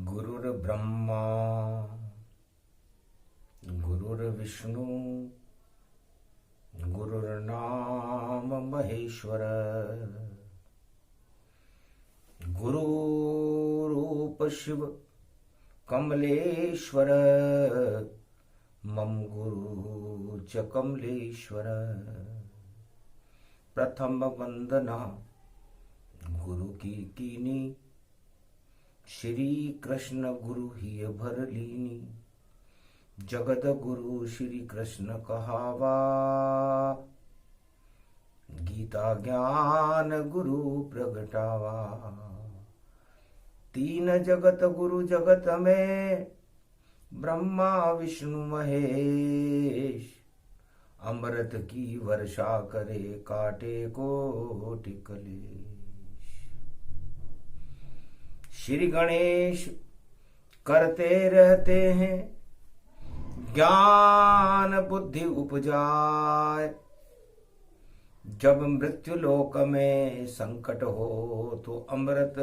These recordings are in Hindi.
गुरुर्ब्रह्मा गुरुर्विष्णु गुरुर्नाम महेश्वर गुरुरूप शिव कमलेश्वर मम गुरु च कमलेश्वर। प्रथम वंदना गुरु की कीनी, श्री कृष्ण गुरु ही भर लीनी। जगत गुरु श्री कृष्ण कहावा, गीता ज्ञान गुरु प्रगटावा। तीन जगत गुरु जगत में, ब्रह्मा विष्णु महेश। अमृत की वर्षा करे काटे कोटि कलेश। श्री गणेश करते रहते हैं, ज्ञान बुद्धि उपजाए। जब मृत्यु लोक में संकट हो तो अमृत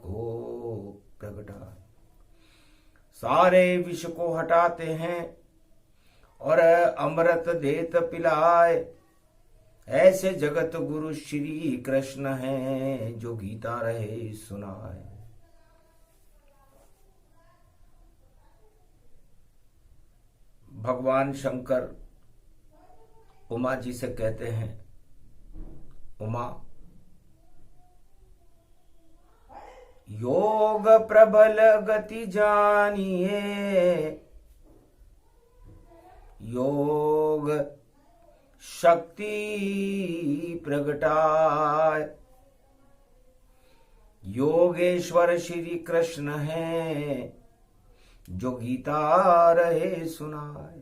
को प्रगटाए। सारे विष को हटाते हैं और अमृत देत पिलाए। ऐसे जगत गुरु श्री कृष्ण हैं, जो गीता रहे सुनाए। भगवान शंकर उमा जी से कहते हैं, उमा योग प्रबल गति जानिए। योग शक्ति प्रगटाए। योगेश्वर श्री कृष्ण हैं, जो गीता रहे सुनाए।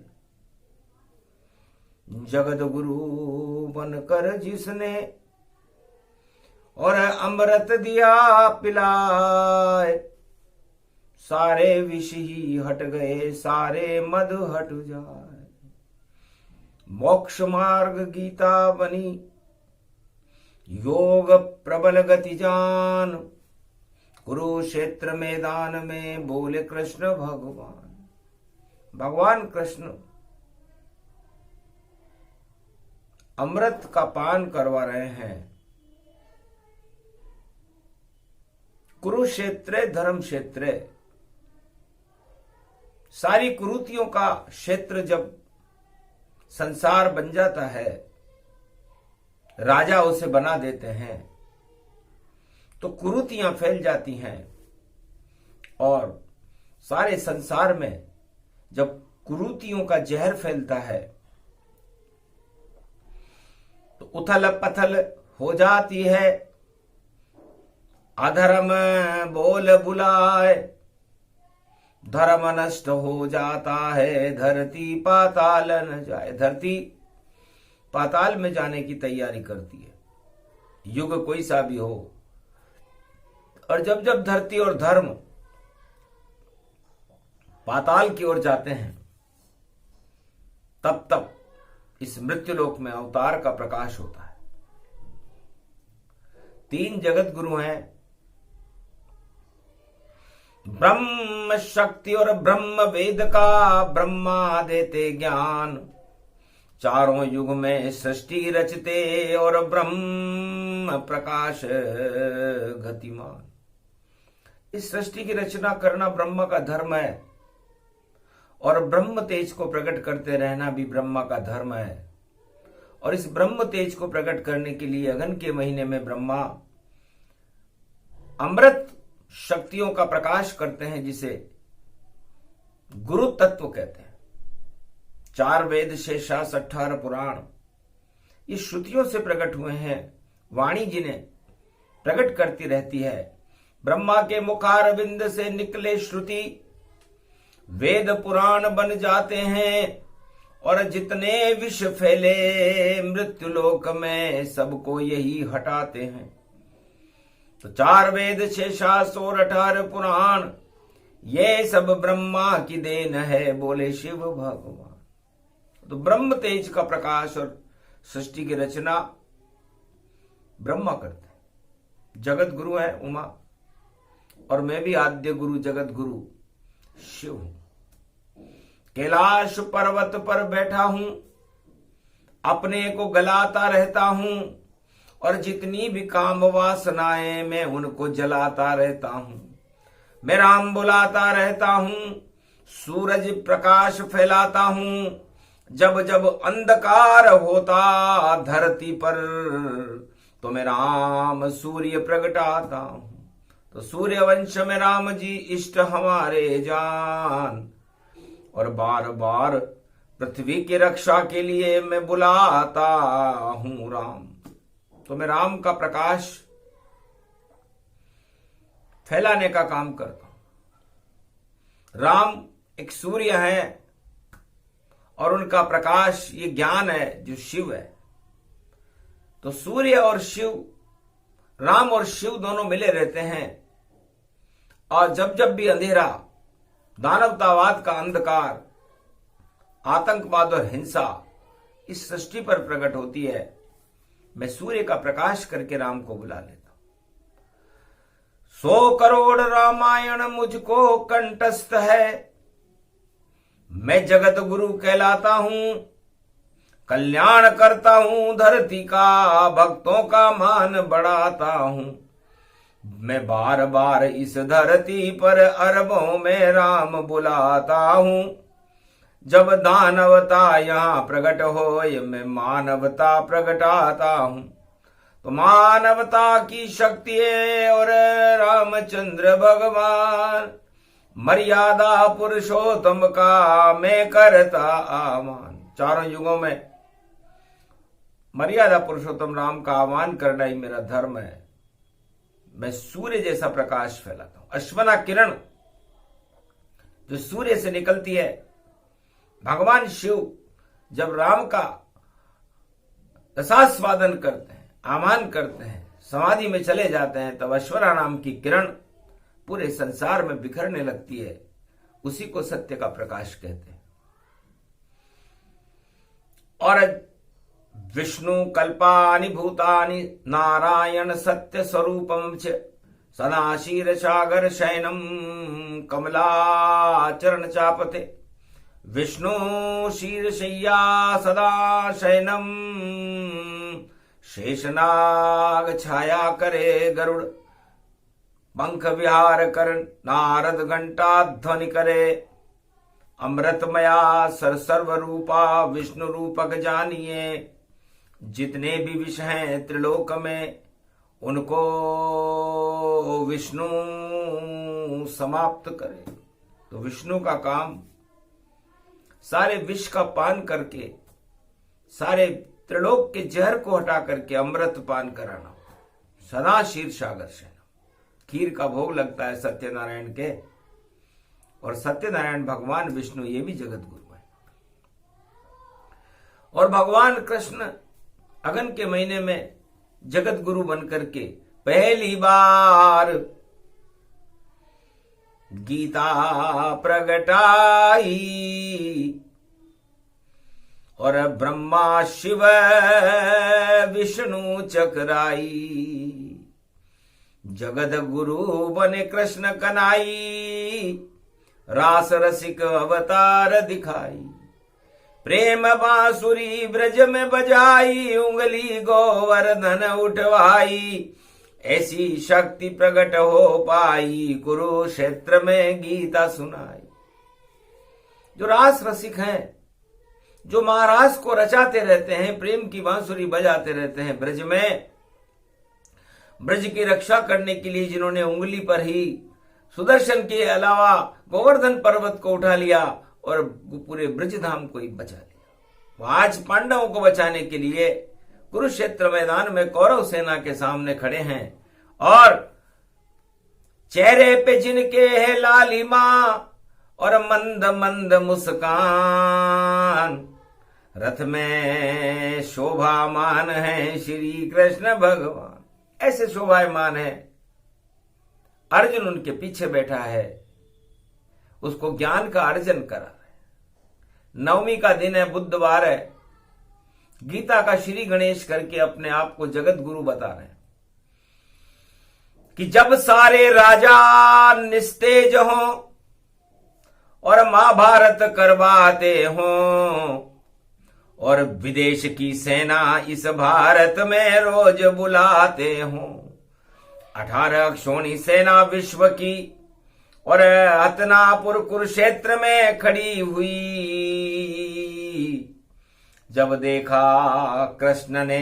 जगत गुरु बनकर जिसने और अमृत दिया पिलाए। सारे विष ही हट गए, सारे मद हट जाए। मोक्ष मार्ग गीता बनी, योग प्रबल गति जान। कुरुक्षेत्र मैदान में बोले कृष्ण भगवान। भगवान कृष्ण अमृत का पान करवा रहे हैं। कुरुक्षेत्र धर्म क्षेत्र, सारी कुरीतियों का क्षेत्र जब संसार बन जाता है, राजा उसे बना देते हैं, तो कुरीतियां फैल जाती हैं। और सारे संसार में जब कुरीतियों का जहर फैलता है तो उथल पथल हो जाती है। अधर्म बोल बुलाए, धर्म नष्ट हो जाता है। धरती पाताल न जाए, धरती पाताल में जाने की तैयारी करती है। युग कोई सा भी हो, और जब जब धरती और धर्म पाताल की ओर जाते हैं, तब तब इस मृत्युलोक में अवतार का प्रकाश होता है। तीन जगत गुरु हैं, ब्रह्म शक्ति और ब्रह्म वेद का ब्रह्मा देते ज्ञान। चारों युग में सृष्टि रचते और ब्रह्म प्रकाश गतिमान। इस सृष्टि की रचना करना ब्रह्मा का धर्म है, और ब्रह्म तेज को प्रकट करते रहना भी ब्रह्मा का धर्म है। और इस ब्रह्म तेज को प्रकट करने के लिए अगन के महीने में ब्रह्मा अमृत शक्तियों का प्रकाश करते हैं, जिसे गुरु तत्व कहते हैं। 4 वेद शेषास 18 पुराण ये श्रुतियों से प्रकट हुए हैं। वाणी जिन्हें प्रकट करती रहती है। ब्रह्मा के मुखारविंद से निकले श्रुति, वेद पुराण बन जाते हैं। और जितने विष फैले मृत्युलोक में, सबको यही हटाते हैं। तो 4 वेद शेषास और 18 पुराण, ये सब ब्रह्मा की देन है, बोले शिव भगवान। तो ब्रह्म तेज का प्रकाश और सृष्टि की रचना ब्रह्मा करते हैं। जगत गुरु है उमा, और मैं भी आद्य गुरु जगत गुरु शिव हूं। कैलाश पर्वत पर बैठा हूं, अपने को गलाता रहता हूं, और जितनी भी काम वासनाएं मैं उनको जलाता रहता हूं। मैं राम बुलाता रहता हूं, सूरज प्रकाश फैलाता हूं। जब जब अंधकार होता धरती पर तो मैं राम सूर्य प्रगटाता हूं। तो सूर्य वंश में राम जी इष्ट हमारे जान, और बार बार पृथ्वी की रक्षा के लिए मैं बुलाता हूं राम। तो मैं राम का प्रकाश फैलाने का काम करता हूं। राम एक सूर्य है और उनका प्रकाश ये ज्ञान है जो शिव है। तो सूर्य और शिव, राम और शिव दोनों मिले रहते हैं। और जब जब भी अंधेरा, दानवतावाद का अंधकार, आतंकवाद और हिंसा इस सृष्टि पर प्रकट होती है, मैं सूर्य का प्रकाश करके राम को बुला लेता हूं। 100 करोड़ रामायण मुझको कंठस्थ है, मैं जगत गुरु कहलाता हूं। कल्याण करता हूं धरती का, भक्तों का मान बढ़ाता हूं। मैं बार बार इस धरती पर अरबों में राम बुलाता हूं। जब दानवता यहां प्रकट हो मैं मानवता प्रगटाता हूं। तो मानवता की शक्ति है और रामचंद्र भगवान, मर्यादा पुरुषोत्तम का मैं करता आह्वान। चारों युगों में मर्यादा पुरुषोत्तम राम का आह्वान करना ही मेरा धर्म है। मैं सूर्य जैसा प्रकाश फैलाता हूं। अश्वना किरण जो सूर्य से निकलती है, भगवान शिव जब राम का रसास्वादन करते हैं, आह्वान करते हैं, समाधि में चले जाते हैं, तब अश्वरा नाम की किरण पूरे संसार में बिखरने लगती है। उसी को सत्य का प्रकाश कहते हैं। और विष्णु कल्पानि भूतानि नारायण सत्य स्वरूपम च सदा क्षीरसागर शयनम कमलाचरण चापते। विष्णु शीर्षय्या सदा शयनम, शेषनाग छाया करे गरुड़। पंख विहार कर नारद घंटा ध्वनि करे। अमृतमया सर सर्व रूपा विष्णु रूपक जानिए। जितने भी विष हैं त्रिलोक में उनको विष्णु समाप्त करे। तो विष्णु का काम सारे विष का पान करके, सारे त्रिलोक के जहर को हटा करके अमृत पान कराना। सदा क्षीर सागर से खीर का भोग लगता है सत्यनारायण के, और सत्यनारायण भगवान विष्णु ये भी जगत गुरु है। और भगवान कृष्ण अगन के महीने में जगत गुरु बनकर के पहली बार गीता प्रगटाई, और ब्रह्मा शिव विष्णु चकराई। जगत गुरु बने कृष्ण कनाई, रास रसिक अवतार दिखाई। प्रेम बांसुरी ब्रज में बजाई, उंगली गोवर्धन उठवाई। ऐसी शक्ति प्रकट हो पाई, कुरुक्षेत्र में गीता सुनाई। जो रास रसिक हैं, जो महाराज को रचाते रहते हैं, प्रेम की बांसुरी बजाते रहते हैं ब्रज में, ब्रज की रक्षा करने के लिए जिन्होंने उंगली पर ही सुदर्शन के अलावा गोवर्धन पर्वत को उठा लिया और पूरे ब्रजधाम को ही बचा लिया। वो आज पांडवों को बचाने के लिए कुरुक्षेत्र मैदान में कौरव सेना के सामने खड़े हैं, और चेहरे पे जिनके है लालिमा और मंद मंद मुस्कान। रथ में शोभामान है श्री कृष्ण भगवान, ऐसे शोभायमान है। अर्जुन उनके पीछे बैठा है, उसको ज्ञान का अर्जन करा है। नवमी का दिन है, बुधवार है। गीता का श्री गणेश करके अपने आप को जगत गुरु बता रहे हैं। कि जब सारे राजा निस्तेज हों और महाभारत करवाते हों और विदेश की सेना इस भारत में रोज बुलाते हों, 18 अक्षौणी सेना विश्व की और हतनापुर कुरुक्षेत्र में खड़ी हुई। जब देखा कृष्ण ने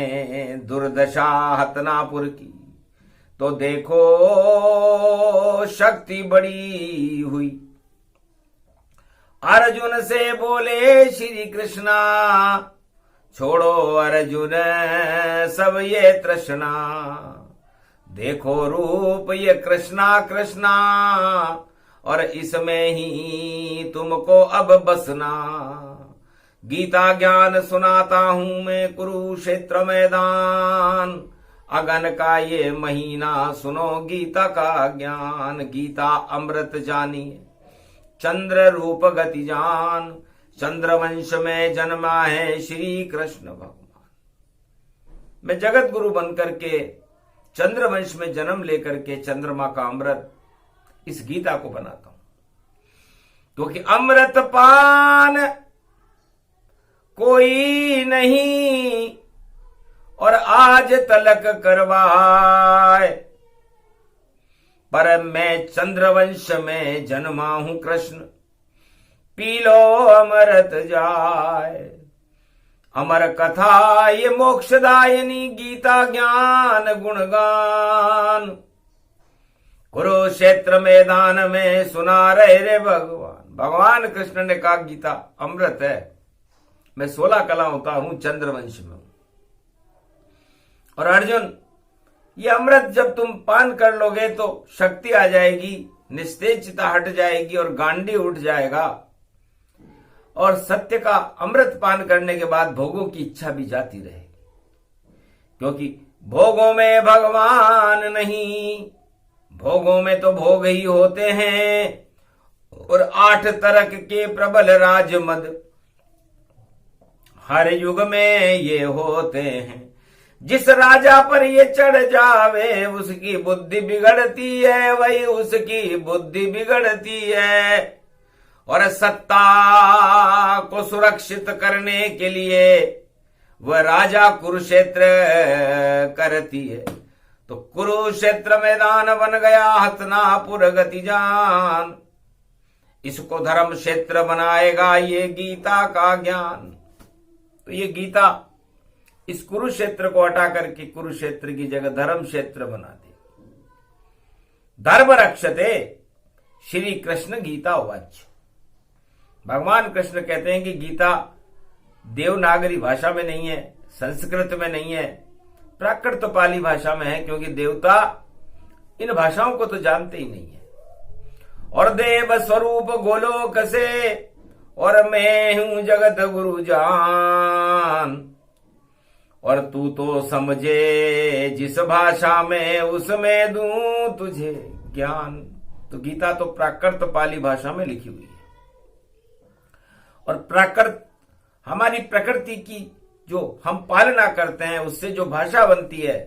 दुर्दशा हतनापुर की, तो देखो शक्ति बड़ी हुई। अर्जुन से बोले श्री कृष्णा, छोड़ो अर्जुन सब ये तृष्णा, देखो रूप ये कृष्णा कृष्णा, और इसमें ही तुमको अब बसना। गीता ज्ञान सुनाता हूं मैं कुरुक्षेत्र मैदान, अगन का ये महीना सुनो गीता का ज्ञान। गीता अमृत जानिए चंद्र रूप गति जान, चंद्रवंश में जन्मा है श्री कृष्ण भगवान। मैं जगत गुरु बनकर के चंद्रवंश में जन्म लेकर के चंद्रमा का अमृत इस गीता को बनाता हूं, क्योंकि अमृत पान कोई नहीं और आज तलक करवाए, पर मैं चंद्रवंश में जन्मा हूं कृष्ण, पी लो अमृत जाए। अमर कथा ये मोक्षदायिनी गीता ज्ञान गुणगान, कुरुक्षेत्र मैदान में सुना रहे रे भगवान। भगवान कृष्ण ने कहा गीता अमृत है, मैं 16 कला होता हूं, चंद्रवंश में हूं। और अर्जुन, ये अमृत जब तुम पान कर लोगे तो शक्ति आ जाएगी, निस्तेजता हट जाएगी और गांडी उठ जाएगा, और सत्य का अमृत पान करने के बाद भोगों की इच्छा भी जाती रहेगी, क्योंकि भोगों में भगवान नहीं, भोगों में तो भोग ही होते हैं। और 8 तरक के प्रबल राजमद हर युग में ये होते हैं, जिस राजा पर ये चढ़ जावे उसकी बुद्धि बिगड़ती है, वही उसकी बुद्धि बिगड़ती है। और सत्ता को सुरक्षित करने के लिए वह राजा कुरुक्षेत्र करती है। तो कुरुक्षेत्र मैदान बन गया हतनापुर गति जान, इसको धर्म क्षेत्र बनाएगा ये गीता का ज्ञान। तो ये गीता इस कुरुक्षेत्र को हटा करके कुरुक्षेत्र की जगह धर्म क्षेत्र बना दे। धर्म रक्षते श्री कृष्ण गीता उवाच। भगवान कृष्ण कहते हैं कि गीता देवनागरी भाषा में नहीं है, संस्कृत में नहीं है, प्राकृत पाली भाषा में है, क्योंकि देवता इन भाषाओं को तो जानते ही नहीं है। और देव स्वरूप गोलोक से और मैं हूं जगत गुरु जान, और तू तो समझे जिस भाषा में उसमें दूं तुझे ज्ञान। तो गीता तो प्राकृत पाली भाषा में लिखी हुई है, और प्राकृत हमारी प्रकृति की जो हम पालना करते हैं उससे जो भाषा बनती है,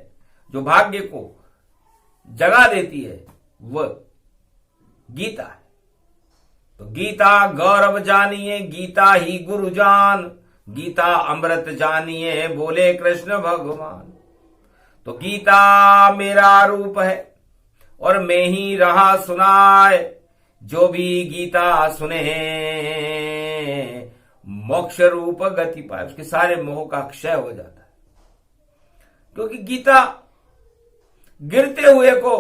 जो भाग्य को जगा देती है, वह गीता है। तो गीता गौरव जानिए, गीता ही गुरु जान, गीता अमृत जानिए बोले कृष्ण भगवान। तो गीता मेरा रूप है और मैं ही रहा सुनाए, जो भी गीता सुने मोक्ष रूप गति पाए, उसके सारे मोह का क्षय हो जाता है। क्योंकि गीता गिरते हुए को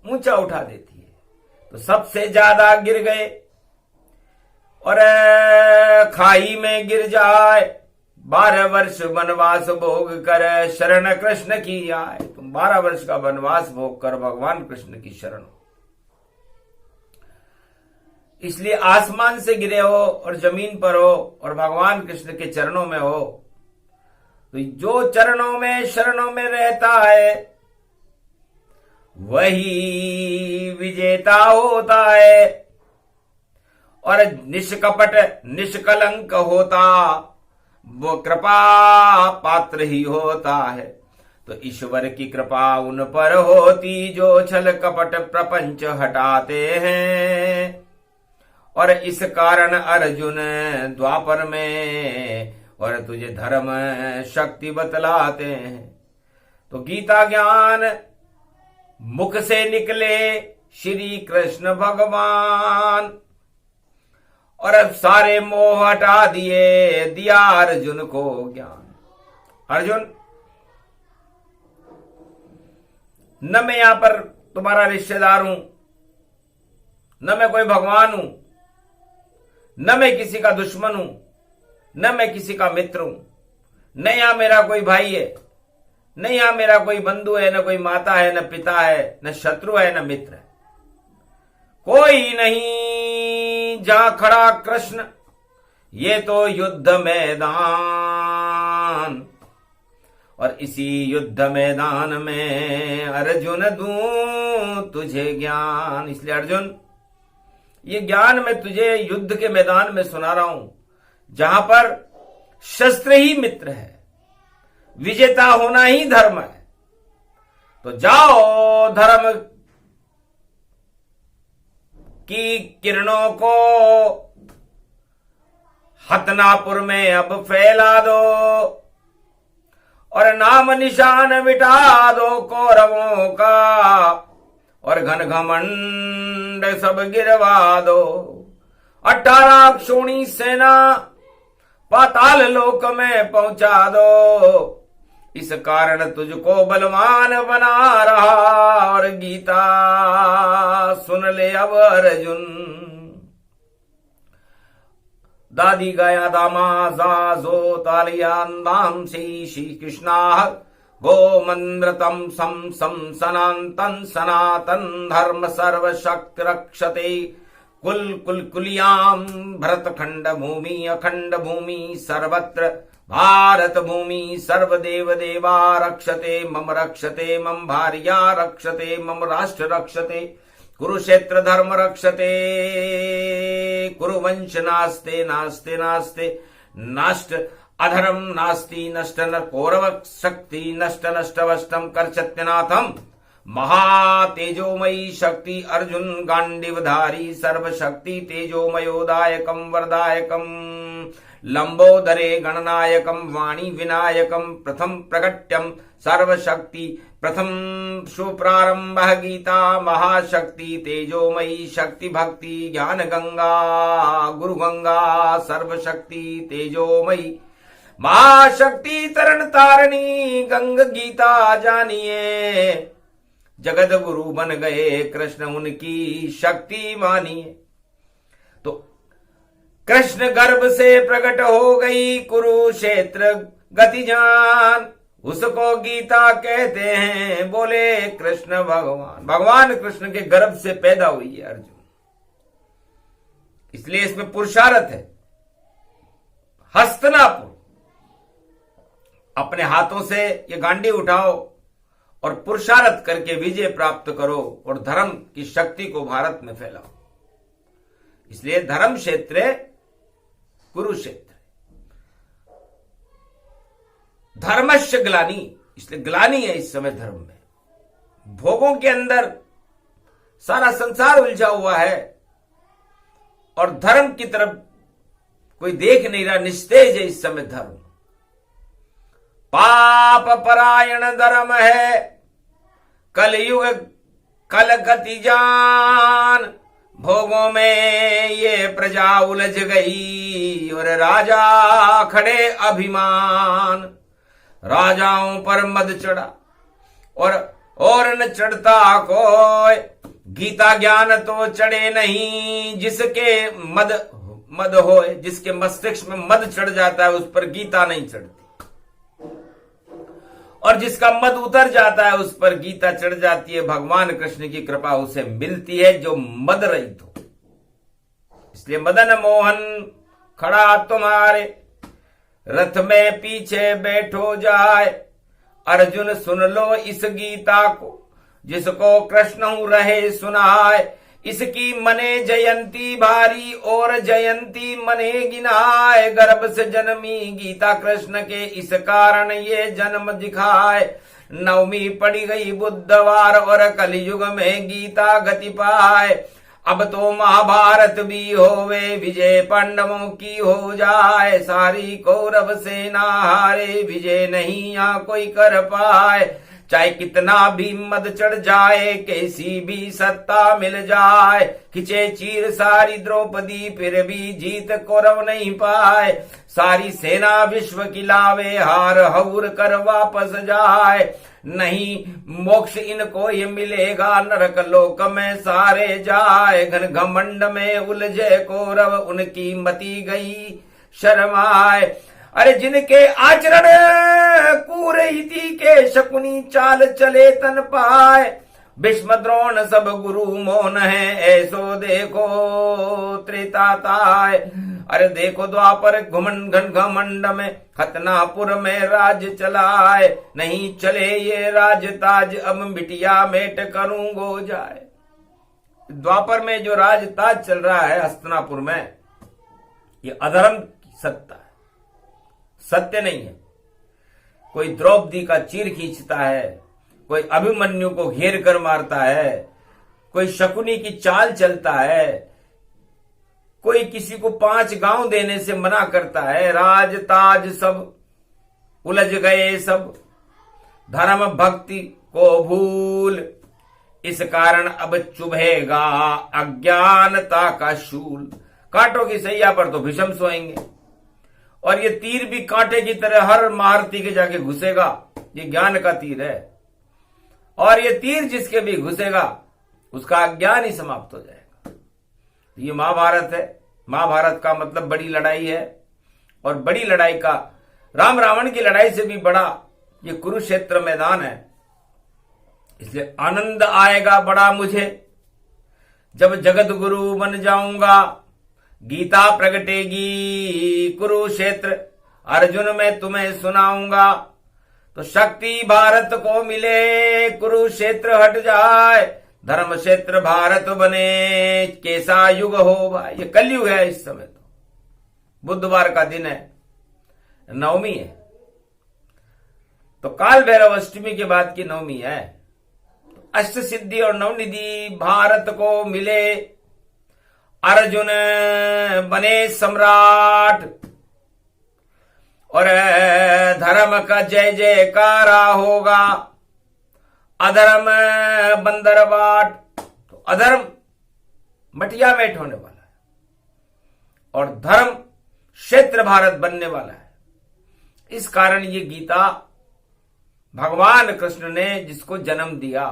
ऊंचा उठा देती है। तो सबसे ज्यादा गिर गए और खाई में गिर जाए, 12 वर्ष वनवास भोग कर शरण कृष्ण की आए। तुम 12 वर्ष का वनवास भोग कर भगवान कृष्ण की शरण हो। इसलिए आसमान से गिरे हो और जमीन पर हो और भगवान कृष्ण के चरणों में हो। तो जो चरणों में शरणों में रहता है वही विजेता होता है, और निष्कपट निष्कलंक होता वो कृपा पात्र ही होता है। तो ईश्वर की कृपा उन पर होती जो छल कपट प्रपंच हटाते हैं। और इस कारण अर्जुन द्वापर में और तुझे धर्म शक्ति बतलाते हैं। तो गीता ज्ञान मुख से निकले श्री कृष्ण भगवान, और अब सारे मोह हटा दिए, दिया अर्जुन को ज्ञान। अर्जुन, न मैं यहां पर तुम्हारा रिश्तेदार हूं, न मैं कोई भगवान हूं, न मैं किसी का दुश्मन हूं, न मैं किसी का मित्र हूं, न यहां मेरा कोई भाई है, न यहां मेरा कोई बंधु है, न कोई माता है, न पिता है, न शत्रु है, न मित्र है। कोई नहीं जहां खड़ा कृष्ण, ये तो युद्ध मैदान। और इसी युद्ध मैदान में अर्जुन दूं तुझे ज्ञान। इसलिए अर्जुन, ये ज्ञान मैं तुझे युद्ध के मैदान में सुना रहा हूं, जहां पर शस्त्र ही मित्र है, विजेता होना ही धर्म है। तो जाओ, धर्म की किरणों को हतनापुर में अब फैला दो, और नाम निशान मिटा दो कौरवों का, और घन घमंड सब गिरवा दो। 18 क्षोणी सेना पाताल लोक में पहुंचा दो। इस कारण तुझको बलवान बना रहा, और गीता सुन ले अब अर्जुन। दादी गया दामा जाजो तालियांदाम श्री कृष्णा गो मंद्रतम सम सम सनातन सनातन धर्म सर्व शक्ति रक्षते कुल कुल कुलियाम भरत खंड भूमि अखंड भूमि सर्वत्र भारत भूमि सर्वदेव देवा रक्षते मम भार्या रक्षते मम राष्ट्र रक्षते कुरुक्षेत्र धर्म रक्षते कुरुवंश नास्ते नास्ते नास्ते नष्ट अधर्म नास्ति नष्ट न कौरव शक्ति नष्ट नष्ट वष्टम करचत्यनाथम महातेजोमयी शक्ति अर्जुन गांडीवधारी सर्वशक्ति तेजोमयोदायकम वरदायकम लंबोदरे गणनायकम वाणी विनायकम प्रथम प्रकट्यम सर्वशक्ति प्रथम सुप्रारंभ गीता महाशक्ति तेजोमयी शक्ति भक्ति ज्ञान गंगा गुरु गंगा सर्वशक्ति तेजोमयी महाशक्ति तरण तारणी गंग गीता जानिए जगत गुरु बन गए कृष्ण उनकी शक्ति मानिए। तो कृष्ण गर्भ से प्रकट हो गई कुरुक्षेत्र गति जान, उसको गीता कहते हैं। बोले कृष्ण भगवान, भगवान कृष्ण के गर्भ से पैदा हुई है अर्जुन, इसलिए इसमें पुरुषार्थ है। हस्तनापुर, अपने हाथों से ये गांडी उठाओ और पुरुषार्थ करके विजय प्राप्त करो और धर्म की शक्ति को भारत में फैलाओ। इसलिए धर्म क्षेत्र कुरुक्षेत्र, धर्मस्य ग्लानि, इसलिए ग्लानि है इस समय धर्म में। भोगों के अंदर सारा संसार उलझा हुआ है और धर्म की तरफ कोई देख नहीं रहा, निस्तेज है इस समय धर्म। पाप परायण धर्म है कलयुग कल गति जान, भोगों में ये प्रजा उलझ गई और राजा खड़े अभिमान। राजाओं पर मद चढ़ा और न चढ़ता कोई, गीता ज्ञान तो चढ़े नहीं जिसके मद होए। जिसके मस्तिष्क में मद चढ़ जाता है उस पर गीता नहीं चढ़ती, और जिसका मद उतर जाता है उस पर गीता चढ़ जाती है। भगवान कृष्ण की कृपा उसे मिलती है जो मद रहित हो। इसलिए मदन मोहन खड़ा तुम्हारे रथ में पीछे बैठो जाए। अर्जुन सुन लो इस गीता को, जिसको कृष्ण रहे सुनाए। इसकी मने जयंती भारी और जयंती मने गिनाए। गर्भ से जन्मी गीता कृष्ण के इस कारण ये जन्म दिखाए। नवमी पड़ी गई बुधवार और कलयुग में गीता गति पाए। अब तो महाभारत भी होवे विजय पांडवों की हो जाए। सारी कौरव सेना हारे विजय नहीं यहाँ कोई कर पाए। चाहे कितना भी मद चढ़ जाए कैसी भी सत्ता मिल जाए। खिंचे चीर सारी द्रौपदी फिर भी जीत कौरव नहीं पाए। सारी सेना विश्व की लावे हार हौर कर वापस जाए। नहीं मोक्ष इनको ये मिलेगा नरक लोक में सारे जाए। घन घमंड में उलझे कौरव उनकी मती गई शर्माए। अरे जिनके आचरण कुरीति के शकुनी चाल चले तन पाए। भीष्म द्रोण सब गुरु मौन है ऐसो देखो त्रेताताय। अरे देखो द्वापर घन घमंड में खतनापुर में राज चलाए। नहीं चले ये राज ताज अब मिटिया मेट करूंगो जाए। द्वापर में जो राज ताज चल रहा है हस्तिनापुर में ये अधर्म की सत्ता है, सत्य नहीं है। कोई द्रौपदी का चीर खींचता है, कोई अभिमन्यु को घेर कर मारता है, कोई शकुनी की चाल चलता है, कोई किसी को 5 गांव देने से मना करता है। राज ताज सब उलझ गए सब धर्म भक्ति को भूल। इस कारण अब चुभेगा अज्ञानता का शूल। कांटों की सैया पर तो भीषम सोएंगे और ये तीर भी कांटे की तरह हर महारथी के जाके घुसेगा। ये ज्ञान का तीर है और ये तीर जिसके भी घुसेगा उसका अज्ञान ही समाप्त हो जाएगा। ये महाभारत है। महाभारत का मतलब बड़ी लड़ाई है और बड़ी लड़ाई का राम रावण की लड़ाई से भी बड़ा ये कुरुक्षेत्र मैदान है। इसलिए आनंद आएगा बड़ा मुझे जब जगत गुरु बन जाऊंगा। गीता प्रगटेगी कुरुक्षेत्र अर्जुन मैं तुम्हें सुनाऊंगा। तो शक्ति भारत को मिले कुरुक्षेत्र हट जाए। धर्म क्षेत्र भारत बने कैसा युग हो भाई। ये कलयुग है इस समय। तो बुधवार का दिन है, नवमी है, तो काल भैरव अष्टमी के बाद की नवमी है। अष्ट सिद्धि और नवनिधि भारत को मिले। अर्जुन बने सम्राट और धर्म का जय जयकारा होगा। अधर्म बंदर बाट। तो अधर्म मटिया मेट होने वाला है और धर्म क्षेत्र भारत बनने वाला है। इस कारण ये गीता भगवान कृष्ण ने जिसको जन्म दिया,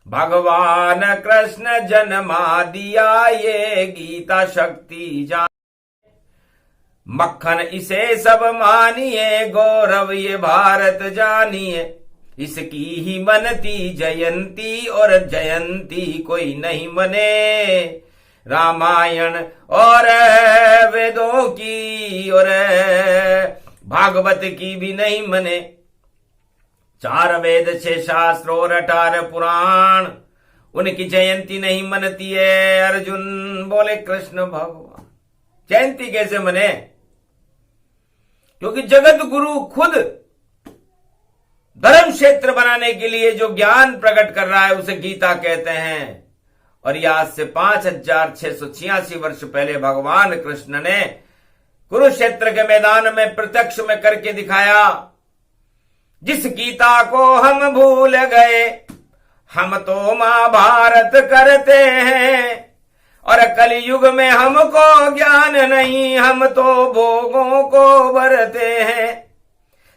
भगवान कृष्ण जन्मा दिया ये गीता शक्ति जान। मक्खन इसे सब मानिए गौरव ये भारत जानिए। इसकी ही मनती जयंती और जयंती कोई नहीं मने। रामायण और वेदों की और भागवत की भी नहीं मने। 4 वेद 6 शास्त्र और 18 पुराण उनकी जयंती नहीं मनती है। अर्जुन बोले कृष्ण भगवान जयंती कैसे मने? क्योंकि जगत गुरु खुद धर्म क्षेत्र बनाने के लिए जो ज्ञान प्रकट कर रहा है उसे गीता कहते हैं। और यह आज से 5686 वर्ष पहले भगवान कृष्ण ने कुरुक्षेत्र के मैदान में प्रत्यक्ष में करके दिखाया। जिस गीता को हम भूल गए हम तो महाभारत करते हैं। और कलयुग में हमको ज्ञान नहीं हम तो भोगों को भरते हैं।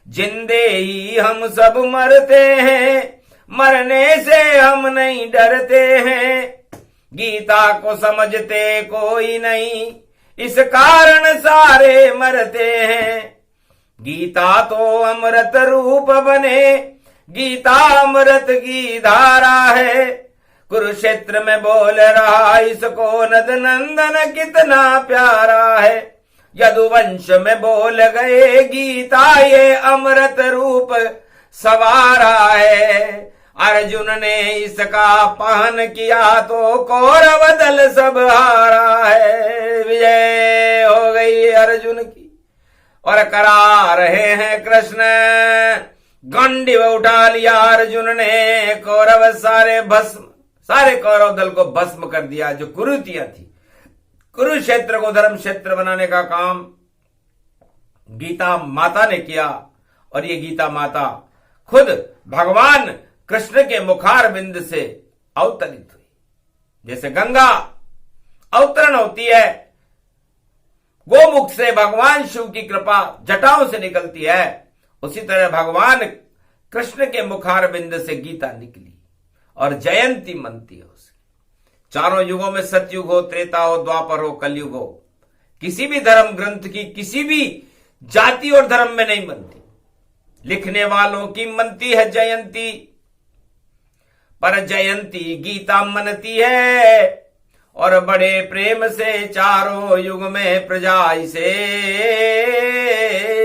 जिंदे ही हम सब मरते हैं मरने से हम नहीं डरते हैं। गीता को समझते कोई नहीं इस कारण सारे मरते हैं। गीता तो अमृत रूप बने गीता अमृत की धारा है। कुरुक्षेत्र में बोल रहा इसको नद नंदन कितना प्यारा है। यदुवंश में बोल गए गीता ये अमृत रूप सवारा है। अर्जुन ने इसका पान किया तो कौरव दल सब हारा है। विजय हो गई अर्जुन की और करा रहे हैं कृष्ण गांडीव उठा लिया अर्जुन ने, कौरव सारे कौरव दल को भस्म कर दिया। जो कुरीतियां थी, कुरुक्षेत्र को धर्म क्षेत्र बनाने का काम गीता माता ने किया। और ये गीता माता खुद भगवान कृष्ण के मुखार बिंद से अवतरित हुई। जैसे गंगा अवतरण होती है, गोमुख से भगवान शिव की कृपा जटाओं से निकलती है, उसी तरह भगवान कृष्ण के मुखार बिंद से गीता निकली और जयंती मनती है उसे। चारों युगों में सतयुग हो, त्रेता हो, द्वापर हो, कलयुग हो, किसी भी धर्म ग्रंथ की किसी भी जाति और धर्म में नहीं मनती। लिखने वालों की मनती है जयंती, पर जयंती गीता मनती है। और बड़े प्रेम से चारों युग में प्रजा इसे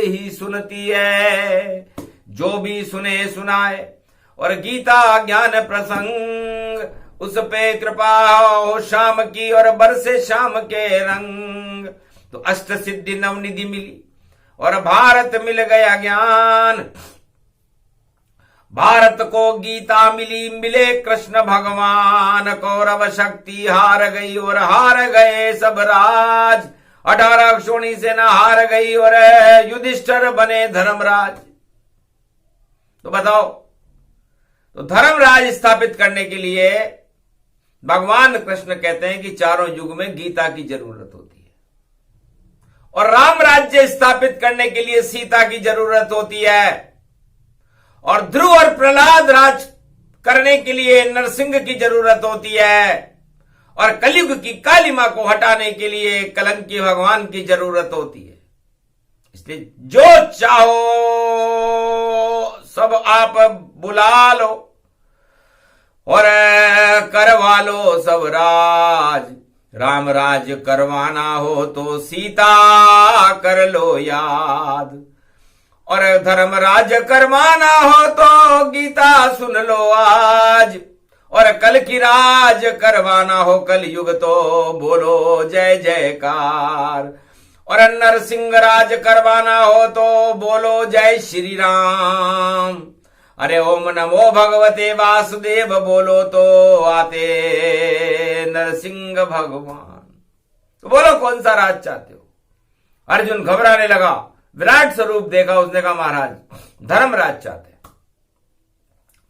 ही सुनती है। जो भी सुने सुनाए और गीता ज्ञान प्रसंग, उस पे कृपा हो शाम की और बरसे शाम के रंग। तो अष्ट सिद्धि नवनिधि मिली और भारत मिल गया ज्ञान। भारत को गीता मिली, मिले कृष्ण भगवान। कौरव शक्ति हार गई और हार गए सब राज। 18 अक्षोणी सेना हार गई और युधिष्ठिर बने धर्मराज। तो बताओ, तो धर्मराज स्थापित करने के लिए भगवान कृष्ण कहते हैं कि चारों युग में गीता की जरूरत होती है। और राम राज्य स्थापित करने के लिए सीता की जरूरत होती है। और ध्रुव और प्रहलाद राज करने के लिए नरसिंह की जरूरत होती है। और कलयुग की काली मां को हटाने के लिए कलंकी भगवान की जरूरत होती है। इसलिए जो चाहो सब आप बुला लो और करवा लो सब राज। राम राज करवाना हो तो सीता कर लो याद। और धर्मराज करवाना हो तो गीता सुन लो आज। और कल की राज करवाना हो कलयुग तो बोलो जय जयकार। और नरसिंह राज करवाना हो तो बोलो जय श्री राम। अरे ओम नमो भगवते वासुदेव बोलो तो आते नरसिंह भगवान। तो बोलो कौन सा राज चाहते हो। अर्जुन घबराने लगा, विराट स्वरूप देखा, उसने कहा महाराज धर्मराज चाहते हैं।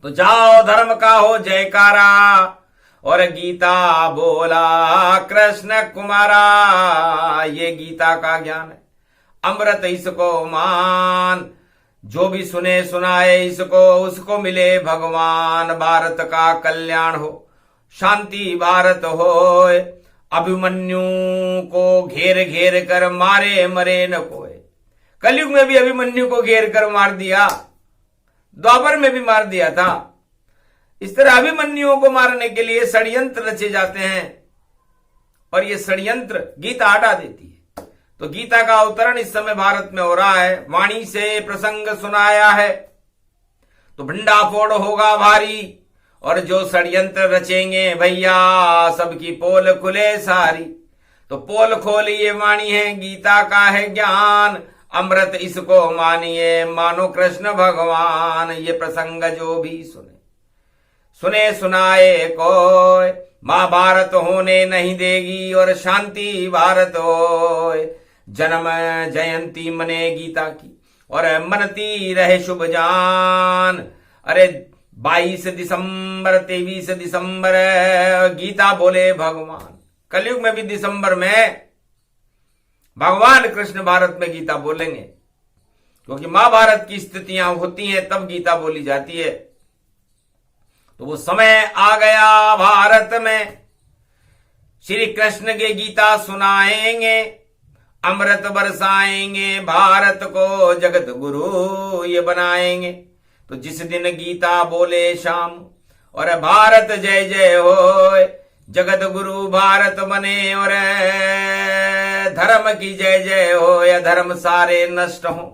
तो जाओ धर्म का हो जयकारा। और गीता बोला कृष्ण कुमारा। ये गीता का ज्ञान है, अमृत इसको मान। जो भी सुने सुनाए इसको, उसको मिले भगवान। भारत का कल्याण हो, शांति भारत हो। अभिमन्यु को घेर घेर कर मारे मरे न कोई। कलयुग में भी अभिमन्यु को घेर कर मार दिया, द्वापर में भी मार दिया था। इस तरह अभिमन्युओं को मारने के लिए षड्यंत्र रचे जाते हैं और ये षड्यंत्र गीता हटा देती है। तो गीता का अवतरण इस समय भारत में हो रहा है। वाणी से प्रसंग सुनाया है तो भंडाफोड़ होगा भारी। और जो षड्यंत्र रचेंगे भैया सबकी पोल खुले सारी। तो पोल खोलिए वाणी है, गीता का है ज्ञान। अमृत इसको मानिए, मानो कृष्ण भगवान। ये प्रसंग जो भी सुने सुनाए कोई, मां भारत होने नहीं देगी और शांति भारत होए। जन्म जयंती मने गीता की और मनती रहे शुभ जान। अरे 22 दिसंबर 23 दिसंबर गीता बोले भगवान। कलयुग में भी दिसंबर में भगवान कृष्ण भारत में गीता बोलेंगे, क्योंकि महाभारत की स्थितियां होती हैं तब गीता बोली जाती है। तो वो समय आ गया भारत में, श्री कृष्ण के गीता सुनाएंगे, अमृत बरसाएंगे, भारत को जगत गुरु ये बनाएंगे। तो जिस दिन गीता बोले शाम और भारत जय जय होए, जगत गुरु भारत बने और धर्म की जय जय हो, या धर्म सारे नष्ट हो,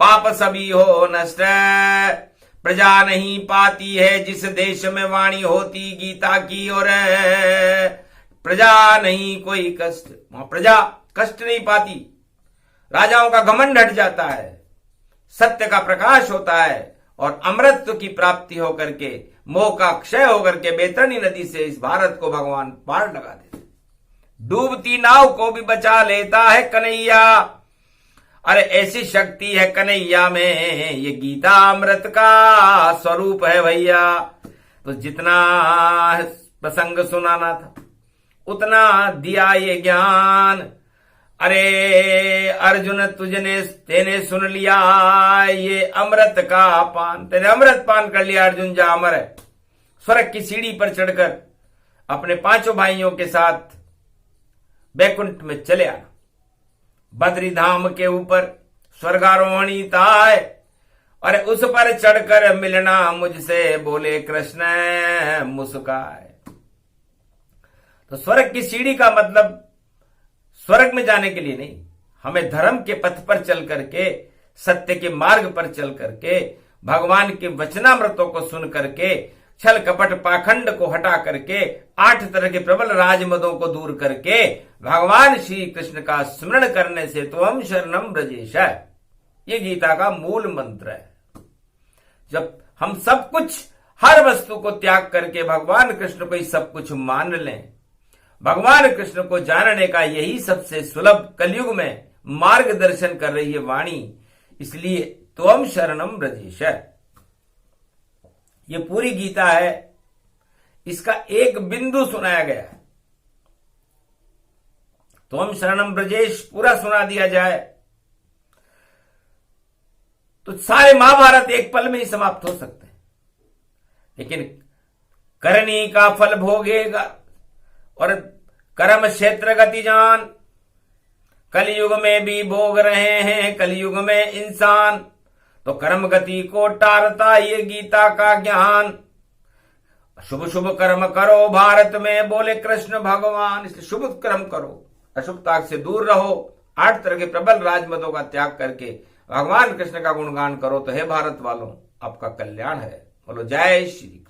पाप सभी हो नष्ट। प्रजा नहीं पाती है जिस देश में वाणी होती गीता की, और प्रजा नहीं कोई कष्ट, वहां प्रजा कष्ट नहीं पाती। राजाओं का घमंड हट जाता है, सत्य का प्रकाश होता है और अमृत की प्राप्ति होकर के, मोह का क्षय होकर के बैतरणी नदी से इस भारत को भगवान पार लगा देते। डूबती नाव को भी बचा लेता है कन्हैया। अरे ऐसी शक्ति है कन्हैया में, ये गीता अमृत का स्वरूप है भैया। तो जितना प्रसंग सुनाना था उतना दिया ये ज्ञान। अरे अर्जुन तेने सुन लिया ये अमृत का पान, तेने अमृत पान कर लिया अर्जुन, जा अमर है। स्वर्ग की सीढ़ी पर चढ़कर अपने पांचों भाइयों के साथ बैकुंठ में चले आना। बद्री धाम के ऊपर स्वर्गारोहणी था, और उस पर चढ़कर मिलना मुझसे, बोले कृष्ण मुस्काए। तो स्वर्ग की सीढ़ी का मतलब स्वर्ग में जाने के लिए नहीं, हमें धर्म के पथ पर चल करके, सत्य के मार्ग पर चल करके, भगवान के वचनामृतों को सुन करके, छल कपट पाखंड को हटा करके, 8 तरह के प्रबल राजमदों को दूर करके भगवान श्री कृष्ण का स्मरण करने से त्वं शरणं व्रजेश, ये गीता का मूल मंत्र है। जब हम सब कुछ, हर वस्तु को त्याग करके भगवान कृष्ण को ही सब कुछ मान लें, भगवान कृष्ण को जानने का यही सबसे सुलभ कलयुग में मार्गदर्शन कर रही है वाणी। इसलिए त्वं शरणं व्रजेश, ये पूरी गीता है, इसका एक बिंदु सुनाया गया है। त्वं शरणं व्रजेश पूरा सुना दिया जाए तो सारे महाभारत एक पल में ही समाप्त हो सकते हैं। लेकिन करनी का फल भोगेगा और कर्म क्षेत्र गति जान, कलयुग में भी भोग रहे हैं कलयुग में इंसान, तो कर्म गति को टारता ये गीता का ज्ञान। शुभ शुभ कर्म करो भारत में, बोले कृष्ण भगवान। इसलिए शुभ कर्म करो, अशुभता से दूर रहो, 8 तरह के प्रबल राजमदों का त्याग करके भगवान कृष्ण का गुणगान करो, तो हे भारत वालों आपका कल्याण है। बोलो जय श्री।